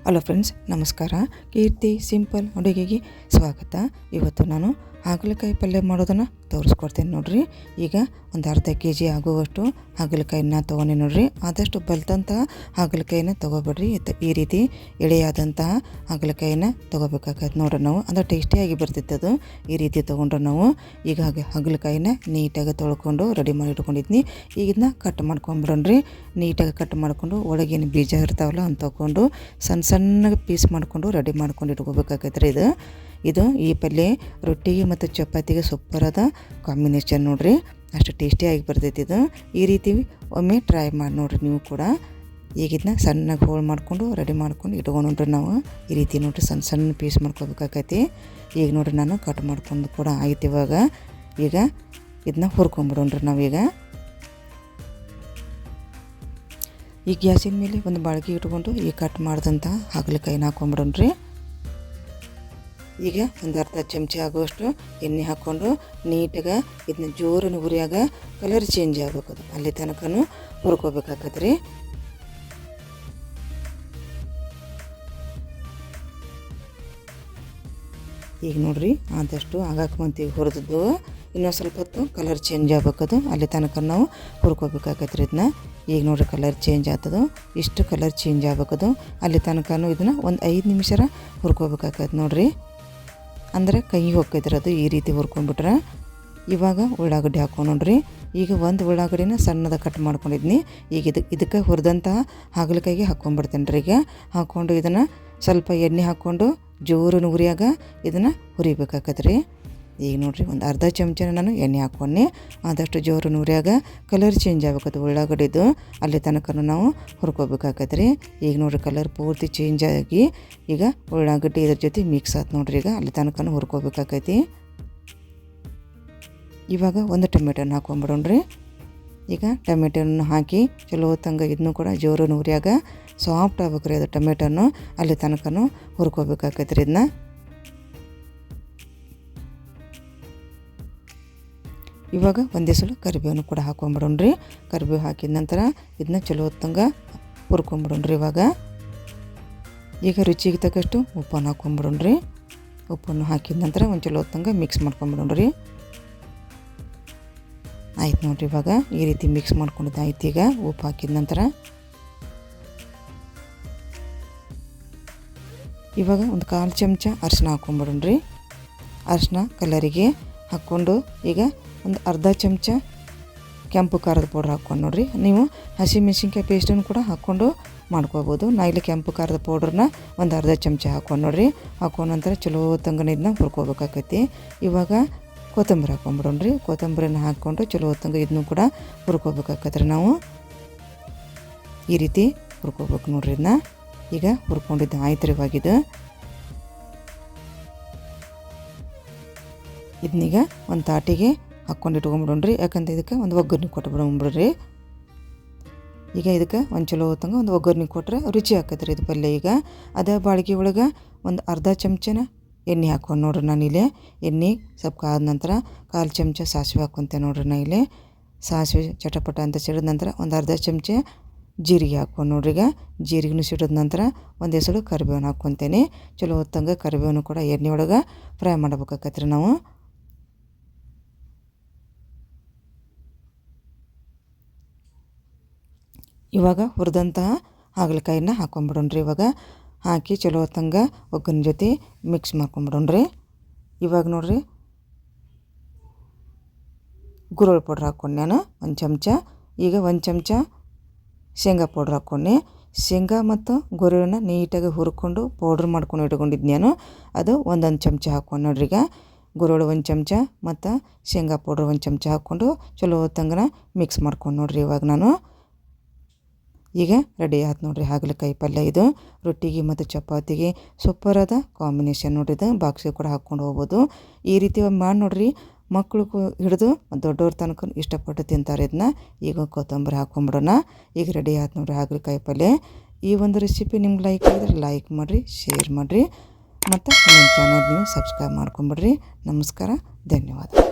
Hello friends, ನಮಸ್ಕಾರ. ಕೀರ್ತಿ simple ಅಡುಗೆಗೆ ಸ್ವಾಗತ. ಇವತ್ತು ನಾನು ಹಾಗಲಕಾಯಿ ಪಲ್ಯ ಮಾಡೋದನ್ನು ತೋರಿಸ್ಕೊಡ್ತೇನೆ ನೋಡ್ರಿ. ಈಗ ಒಂದು ಅರ್ಧ kg ಆಗುವಷ್ಟು ಹಾಗಲಕಾಯಿನ ತೊಗೊಂಡೆ ನೋಡ್ರಿ. ಆದಷ್ಟು ಬಲ್ತಂತಹ ಹಾಗಲಕಾಯಿನ ತೊಗೋಬೇಡ್ರಿ. ಈ ರೀತಿ ಎಳೆಯಾದಂತಹ ಹಾಗಲಕಾಯಿನ ತೊಗೋಬೇಕಾಗತ್ತೆ ನೋಡ್ರಿ. ನಾವು ಅಂದರೆ ಟೇಸ್ಟಿಯಾಗಿ ಬರ್ತಿತ್ತು ಅದು ಈ ರೀತಿ ತೊಗೊಂಡ್ರೆ ನಾವು. ಈಗ ಹಾಗಲಕಾಯಿನ ನೀಟಾಗಿ ತೊಳ್ಕೊಂಡು ರೆಡಿ ಮಾಡಿ ಇಟ್ಕೊಂಡಿದ್ನಿ. ಈಗ ಇದನ್ನ ಕಟ್ ಮಾಡ್ಕೊಂಬಿಡೋಣ್ರಿ. ನೀಟಾಗಿ ಕಟ್ ಮಾಡಿಕೊಂಡು ಒಳಗೇನು ಬೀಜ ಇರ್ತಾವಲ್ಲ ಅಂತ ತೊಗೊಂಡು ಸಣ್ಣ ಸಣ್ಣಗೆ ಪೀಸ್ ಮಾಡಿಕೊಂಡು ರೆಡಿ ಮಾಡ್ಕೊಂಡು ಇಟ್ಕೋಬೇಕಾಗತ್ತೆ ರೀ. ಇದು ಈ ಪಲ್ಯ ರೊಟ್ಟಿಗೆ ಮತ್ತು ಚಪಾತಿಗೆ ಸೂಪರಾದ ಕಾಂಬಿನೇಷನ್ ನೋಡ್ರಿ. ಅಷ್ಟು ಟೇಸ್ಟಿಯಾಗಿ ಬರ್ತೈತಿ ಇದು. ಈ ರೀತಿ ಒಮ್ಮೆ ಟ್ರೈ ಮಾಡಿ ನೋಡ್ರಿ ನೀವು ಕೂಡ. ಈಗ ಇದನ್ನ ಸಣ್ಣಗೆ ಹೋಳು ಮಾಡಿಕೊಂಡು ರೆಡಿ ಮಾಡ್ಕೊಂಡು ಇಟ್ಕೊಂಡ್ರಿ ನಾವು. ಈ ರೀತಿ ನೋಡ್ರಿ ಸಣ್ಣ ಸಣ್ಣ ಪೀಸ್ ಮಾಡ್ಕೋಬೇಕಾಗೈತಿ. ಈಗ ನೋಡ್ರಿ ನಾನು ಕಟ್ ಮಾಡ್ಕೊಂಡು ಕೂಡ ಆಯ್ತು. ಈಗ ಇದನ್ನ ಹುರ್ಕೊಂಬಿಡೋಣ್ರಿ ನಾವೀಗ. ಈ ಗ್ಯಾಸಿನ ಮೇಲೆ ಒಂದು ಬಾಳ್ಗೆ ಇಟ್ಕೊಂಡು ಈ ಕಟ್ ಮಾಡಿದಂಥ ಹಾಗಲಕಾಯಿನ ಹಾಕೊಂಬಿಡೋಣ್ರಿ. ಈಗ ಒಂದು ಅರ್ಧ ಚಮಚ ಆಗುವಷ್ಟು ಎಣ್ಣೆ ಹಾಕ್ಕೊಂಡು ನೀಟಾಗಿ ಇದನ್ನ ಜೋರನ್ನು ಉರಿಯಾಗ ಕಲರ್ ಚೇಂಜ್ ಆಗಬೇಕದು ಅಲ್ಲಿ ತನಕನೂ ಹುರ್ಕೋಬೇಕಾಗತ್ತೆ ರೀ. ಈಗ ನೋಡ್ರಿ ಆದಷ್ಟು ಆಗಾಕ ಮಂತಿ ಹುರಿದದ್ದು ಇನ್ನೊಂದು ಸ್ವಲ್ಪ ಹೊತ್ತು ಕಲರ್ ಚೇಂಜ್ ಆಗ್ಬೇಕದು ಅಲ್ಲಿ ತನಕ ನಾವು ಹುರ್ಕೋಬೇಕಾಗತ್ತೆ ರೀ ಇದನ್ನ. ಈಗ ನೋಡ್ರಿ ಕಲರ್ ಚೇಂಜ್ ಆಗ್ತದೆ. ಇಷ್ಟು ಕಲರ್ ಚೇಂಜ್ ಆಗ್ಬೇಕದು ಅಲ್ಲಿ ತನಕನೂ ಇದನ್ನು ಒಂದು 5 ನಿಮಿಷ ಹುರ್ಕೋಬೇಕಾಗತ್ತೆ ನೋಡ್ರಿ. ಅಂದರೆ ಕೈ ಹೋಗ್ತೈತ್ರಿ ಅದು ಈ ರೀತಿ ಹುರ್ಕೊಂಡ್ಬಿಟ್ರೆ. ಇವಾಗ ಉಳ್ಳಾಗಡ್ಡಿ ಹಾಕ್ಕೊಂಡ್ರಿ. ಈಗ ಒಂದು ಉಳ್ಳಾಗಡ್ಡಿನ ಸಣ್ಣದ ಕಟ್ ಮಾಡ್ಕೊಂಡಿದ್ನಿ. ಈಗ ಇದಕ್ಕೆ ಹುರಿದಂತಹ ಹಾಗಲಕಾಯಿಗೆ ಹಾಕ್ಕೊಂಡ್ಬಿಡ್ತೇನೆ ರೀ. ಈಗ ಹಾಕ್ಕೊಂಡು ಇದನ್ನು ಸ್ವಲ್ಪ ಎಣ್ಣೆ ಹಾಕ್ಕೊಂಡು ಜೋರನ್ನು ಉರಿಯಾಗ ಇದನ್ನು ಹುರಿಬೇಕಾಗತ್ತೆ ರೀ. ಈಗ ನೋಡಿರಿ ಒಂದು ಅರ್ಧ ಚಮಚನ ನಾನು ಎಣ್ಣೆ ಹಾಕ್ಕೊಂಡೆ. ಆದಷ್ಟು ಜೋರನ್ನು ಉರಿಯಾಗ ಕಲರ್ ಚೇಂಜ್ ಆಗ್ಬೇಕದು ಉಳ್ಳಾಗಡ್ಡಿದು ಅಲ್ಲಿ ತನಕ ನಾವು ಹುರ್ಕೋಬೇಕಾಗತ್ತೆ ರೀ. ಈಗ ನೋಡಿರಿ ಕಲರ್ ಪೂರ್ತಿ ಚೇಂಜ್ ಆಗಿ ಈಗ ಉಳ್ಳಾಗಡ್ಡಿ ಇದ್ರ ಜೊತೆ ಮಿಕ್ಸ್ ಆಯ್ತು ನೋಡ್ರಿ. ಈಗ ಅಲ್ಲಿ ತನಕ ಹುರ್ಕೋಬೇಕಾಗೈತಿ. ಇವಾಗ ಒಂದು ಟೊಮೆಟೊನ ಹಾಕ್ಕೊಂಬಿಡೋಣ್ರಿ. ಈಗ ಟೊಮೆಟೊನ ಹಾಕಿ ಚಲೋ ಹೊತ್ತಂಗೆ ಇದನ್ನು ಕೂಡ ಜೋರನ್ನು ಉರಿಯಾಗ ಸಾಫ್ಟ್ ಆಗ್ಬೇಕ್ರಿ ಅದು ಟೊಮೆಟೊನು ಅಲ್ಲಿ ತನಕ ಹುರ್ಕೋಬೇಕಾಗತ್ತೆ ರೀ ಇದನ್ನ. ಇವಾಗ ಒಂದೇ ಸಲ ಕರಿಬೇವನ್ನು ಕೂಡ ಹಾಕ್ಕೊಂಬಿಡೋಣ್ರಿ. ಕರಿಬೇವು ಹಾಕಿದ ನಂತರ ಇದನ್ನ ಚಲೋ ಹೊತ್ತಂಗೆ ಹುರ್ಕೊಂಬಿಡೋಣ್ರಿ. ಈಗ ರುಚಿಗೆ ತಕ್ಕಷ್ಟು ಉಪ್ಪನ್ನು ಹಾಕ್ಕೊಂಬಿಡೋಣ್ರಿ. ಉಪ್ಪನ್ನು ಹಾಕಿದ ನಂತರ ಒಂದು ಚಲೋ ಹೊತ್ತಂಗೆ ಮಿಕ್ಸ್ ಮಾಡ್ಕೊಂಬಿಡೋಣ್ರಿ. ಆಯ್ತು ನೋಡಿರಿ. ಇವಾಗ ಈ ರೀತಿ ಮಿಕ್ಸ್ ಮಾಡ್ಕೊಂಡಿದ್ದು ಆಯ್ತು. ಈಗ ಉಪ್ಪು ಹಾಕಿದ ನಂತರ ಇವಾಗ ಒಂದು 1/4 ಚಮಚ ಅರಿಶಿನ ಹಾಕ್ಕೊಂಬಿಡೋಣ್ರಿ. ಅರಿಶಿನ ಕಲರಿಗೆ ಹಾಕ್ಕೊಂಡು ಈಗ ಒಂದು ಅರ್ಧ ಚಮಚ ಕೆಂಪು ಖಾರದ ಪೌಡ್ರ್ ಹಾಕ್ಕೊಂಡು ನೋಡಿರಿ. ನೀವು ಹಸಿಮೆಣ್ಸಿನ್ಕಾಯಿ ಪೇಸ್ಟನ್ನು ಕೂಡ ಹಾಕ್ಕೊಂಡು ಮಾಡ್ಕೋಬೋದು. ನಾ ಇಲ್ಲಿ ಕೆಂಪು ಖಾರದ ಪೌಡ್ರನ್ನ ಒಂದು ಅರ್ಧ ಚಮಚ ಹಾಕ್ಕೊಂಡು ನೋಡಿರಿ. ಹಾಕ್ಕೊಂಡ ನಂತರ ಚಲೋ ಹೊತ್ತಂಗೆ ಇದನ್ನ ಹುರ್ಕೋಬೇಕಾಗೈತಿ. ಇವಾಗ ಕೊತ್ತಂಬರಿ ಹಾಕ್ಕೊಂಬಿಡೋಣ್ರಿ. ಕೊತ್ತಂಬರಿನ ಹಾಕ್ಕೊಂಡು ಚಲೋ ಹೊತ್ತಂಗೆ ಇದನ್ನು ಕೂಡ ಹುರ್ಕೋಬೇಕಾಗತ್ತೆ ನಾವು. ಈ ರೀತಿ ಹುರ್ಕೋಬೇಕು ನೋಡ್ರಿ ಇದನ್ನ. ಈಗ ಹುರ್ಕೊಂಡಿದ್ದು ಆಯ್ತು ರೀ. ಇದನ್ನೀಗ ಒಂದು ತಾಟಿಗೆ ಹಾಕ್ಕೊಂಡು ಇಟ್ಕೊಂಬಿಡೋಣ್ರಿ. ಯಾಕಂದ್ರೆ ಇದಕ್ಕೆ ಒಂದು ಒಗ್ಗರಣೆ ಕೊಟ್ಬಿಡ್ಬಿಡ್ರಿ. ಈಗ ಇದಕ್ಕೆ ಒಂದು ಚಲೋ ಹೊತ್ತಂಗೆ ಒಂದು ಒಗ್ಗರಣೆ ಕೊಟ್ಟರೆ ರುಚಿ ಆಕತ್ತೆ ರೀ ಇದು ಪಲ್ಯ. ಈಗ ಅದೇ ಬಾಳಿಗೆ ಒಳಗೆ ಒಂದು ಅರ್ಧ ಚಮಚನ ಎಣ್ಣೆ ಹಾಕ್ಕೊಂಡು ನೋಡ್ರಿ. ನಾನು ಇಲ್ಲಿ ಎಣ್ಣೆ ಸ್ವಲ್ಪ ಕಾದ ನಂತರ 1/4 ಚಮಚ ಸಾಸಿವೆ ಹಾಕ್ಕೊತೇನೆ ನೋಡ್ರಿ. ನಾನು ಇಲ್ಲಿ ಸಾಸಿವೆ ಚಟಪಟ ಅಂತ ಸಿಡಿದ ನಂತರ ಒಂದು ಅರ್ಧ ಚಮಚ ಜೀರಿಗೆ ಹಾಕ್ಕೊಂಡು ನೋಡ್ರಿ. ಈಗ ಜೀರಿಗೆನೂ ಸಿಡಿದ ನಂತರ ಒಂದು ಎಸಳು ಕರಿಬೇವನ್ನು ಹಾಕ್ಕೊತೇನೆ. ಚಲೋ ಹೊತ್ತಂಗೆ ಕರಿಬೇವನ್ನು ಕೂಡ ಎಣ್ಣೆ ಒಳಗೆ ಫ್ರೈ ಮಾಡ್ಬೇಕಾಗತ್ತೆ ರೀ ನಾವು. ಇವಾಗ ಹುರಿದಂತಹ ಹಾಗಲಕಾಯಿನ ಹಾಕ್ಕೊಂಬಿಡೋಣ್ರಿ. ಇವಾಗ ಹಾಕಿ ಚಲೋ ಹೊತ್ತಂಗೆ ಒಗ್ಗರಣೆ ಜೊತೆ ಮಿಕ್ಸ್ ಮಾಡ್ಕೊಂಬಿಡೋಣ್ರಿ. ಇವಾಗ ನೋಡಿರಿ ಗುರೋಳ್ಳು ಪೌಡ್ರ್ ಹಾಕ್ಕೊಂಡು ನಾನು 1 ಚಮಚ. ಈಗ 1 ಚಮಚ ಶೇಂಗಾ ಪೌಡ್ರ್ ಹಾಕ್ಕೊಂಡೆ. ಶೇಂಗಾ ಮತ್ತು ಗುರೆಳನ್ನ ನೀಟಾಗಿ ಹುರ್ಕೊಂಡು ಪೌಡ್ರ್ ಮಾಡ್ಕೊಂಡು ಇಟ್ಕೊಂಡಿದ್ದು ನಾನು. ಅದು 1 ಚಮಚ ಹಾಕ್ಕೊಂಡು ನೋಡ್ರಿ. ಈಗ ಗುರೋಳು 1 ಚಮಚ ಮತ್ತು ಶೇಂಗಾ ಪೌಡ್ರ್ 1 ಚಮಚ ಹಾಕ್ಕೊಂಡು ಚಲೋ ಹೊತ್ತಂಗೆ ಮಿಕ್ಸ್ ಮಾಡ್ಕೊಂಡು ನೋಡ್ರಿ. ಇವಾಗ ನಾನು ಈಗ ರೆಡಿ ಆಯ್ತು ನೋಡ್ರಿ ಹಾಗಲಕಾಯಿ ಪಲ್ಯ. ಇದು ರೊಟ್ಟಿಗೆ ಮತ್ತು ಚಪಾತಿಗೆ ಸೂಪರಾದ ಕಾಂಬಿನೇಷನ್ ನೋಡ್ರಿ. ಇದು ಬಾಕ್ಸಿಗೆ ಕೂಡ ಹಾಕ್ಕೊಂಡು ಹೋಗ್ಬೋದು. ಈ ರೀತಿ ಮಾಡಿ ನೋಡ್ರಿ. ಮಕ್ಕಳು ಹಿಡಿದು ದೊಡ್ಡವ್ರ ತನಕ ಇಷ್ಟಪಟ್ಟು ತಿಂತಾರೆ ಇದನ್ನ. ಈಗ ಕೊತ್ತಂಬರಿ ಹಾಕ್ಕೊಂಬಿಡೋಣ. ಈಗ ರೆಡಿ ಆಯ್ತು ನೋಡ್ರಿ ಹಾಗಲಕಾಯಿ ಪಲ್ಯ. ಈ ಒಂದು ರೆಸಿಪಿ ನಿಮ್ಗೆ ಲೈಕ್ ಆಗಿದ್ರೆ ಲೈಕ್ ಮಾಡಿರಿ, ಶೇರ್ ಮಾಡಿರಿ ಮತ್ತು ನನ್ನ ಚಾನಲ್ ನೀವು ಸಬ್ಸ್ಕ್ರೈಬ್ ಮಾಡ್ಕೊಂಬಿಡ್ರಿ. ನಮಸ್ಕಾರ, ಧನ್ಯವಾದ.